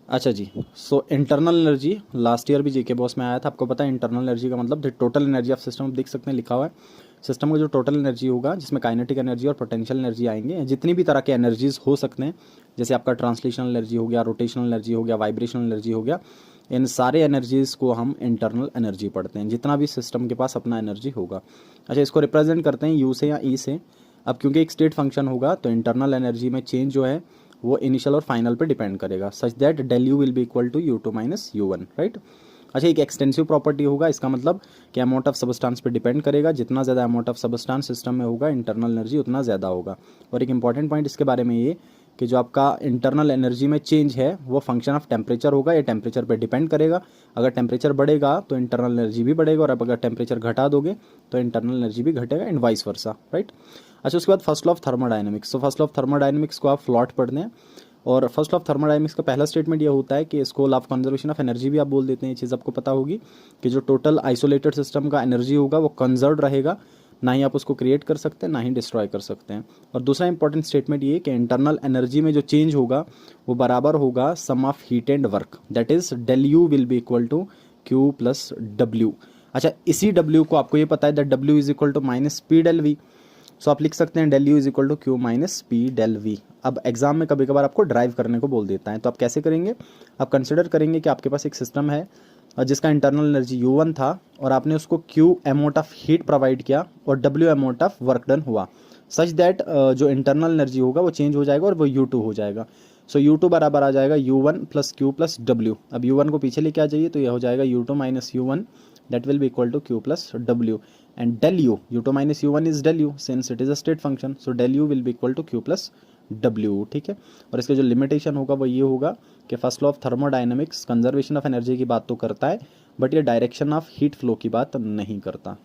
अच्छा जी, so internal energy last year भी जीके बॉस में आया था। आपको पता है इंटरनल एनर्जी का मतलब the total energy of system. आप देख सकते हैं लिखा हुआ है सिस्टम का जो टोटल एनर्जी होगा, जिसमें काइनेटिक एनर्जी और पोटेंशियल एनर्जी आएंगे, जितनी भी तरह के एनर्जीज हो सकते हैं, जैसे आपका ट्रांसलेशनल एनर्जी हो गया, रोटेशनल एनर्जी हो गया, वाइब्रेशनल एनर्जी हो गया, इन सारे एनर्जीज को हम इंटरनल एनर्जी पढ़ते हैं, जितना भी सिस्टम के पास अपना एनर्जी होगा। अच्छा, इसको रिप्रेजेंट करते हैं यू से या ई से। अब क्योंकि एक स्टेट फंक्शन होगा तो इंटरनल एनर्जी में चेंज जो है वो इनिशियल और फाइनल पे डिपेंड करेगा, such that del U will be equal to U two minus U one, right. अच्छा, एक एक्सटेंसिव प्रॉपर्टी होगा, इसका मतलब कि अमाउंट ऑफ सबस्टांस पे डिपेंड करेगा, जितना ज़्यादा अमाउंट ऑफ सबस्टांस सिस्टम में होगा इंटरनल एनर्जी उतना ज़्यादा होगा। और एक इंपॉर्टेंट पॉइंट इसके बारे में ये कि जो आपका इंटरनल एनर्जी में चेंज है वो फंक्शन ऑफ टेम्परेचर होगा, ये टेम्परेचर पे डिपेंड करेगा। अगर टेम्परेचर बढ़ेगा तो इंटरनल एनर्जी भी बढ़ेगा, और अब अगर टेम्परेचर घटा दोगे तो इंटरनल एनर्जी भी घटेगा, एंड वाइस वर्सा, राइट। अच्छा, उसके बाद फर्स्ट लॉ ऑफ थर्मोडायनेमिक्स। तो फर्स्ट लॉ ऑफ थर्मोडायनेमिक्स को आप फ्लॉट पढ़ते हैं, और फर्स्ट लॉ ऑफ थर्मोडायनेमिक्स का पहला स्टेटमेंट ये होता है कि इसको law of conservation of energy भी आप बोल देते हैं। ये चीज़ आपको पता होगी कि जो टोटल आइसोलेटेड सिस्टम का एनर्जी होगा वो कंजर्व रहेगा, ना ही आप उसको क्रिएट कर सकते हैं ना ही डिस्ट्रॉय कर सकते हैं। और दूसरा इंपॉर्टेंट स्टेटमेंट ये कि इंटरनल एनर्जी में जो चेंज होगा वो बराबर होगा sum of heat and work, that is del U will be equal to Q plus W. अच्छा, इसी डब्ल्यू को आपको ये पता है that W is equal to minus P del V. So आप लिख सकते हैं del U is equal to Q minus P del V. अब एग्जाम में कभी कभार आपको ड्राइव करने को बोल देता है, तो आप कैसे करेंगे? आप कंसिडर करेंगे कि आपके पास एक सिस्टम है जिसका इंटरनल एनर्जी U1 था, और आपने उसको Q amount of heat provide किया और W amount of work done हुआ, सच दैट जो इंटरनल एनर्जी होगा वो चेंज हो जाएगा और वो U2 हो जाएगा। सो U2 बराबर आ जाएगा U1 plus Q plus W। अब U1 को पीछे लेके आ जाइए तो यह हो जाएगा U2 minus U1, that will be equal to Q plus W, and del U2 minus U1 is del U since it is a state function, so del U will be equal to Q plus W, ठीक है। और इसका जो limitation होगा वो ये होगा कि first law of thermodynamics conservation of energy की बात तो करता है, बट ये डायरेक्शन ऑफ हीट फ्लो की बात नहीं करता।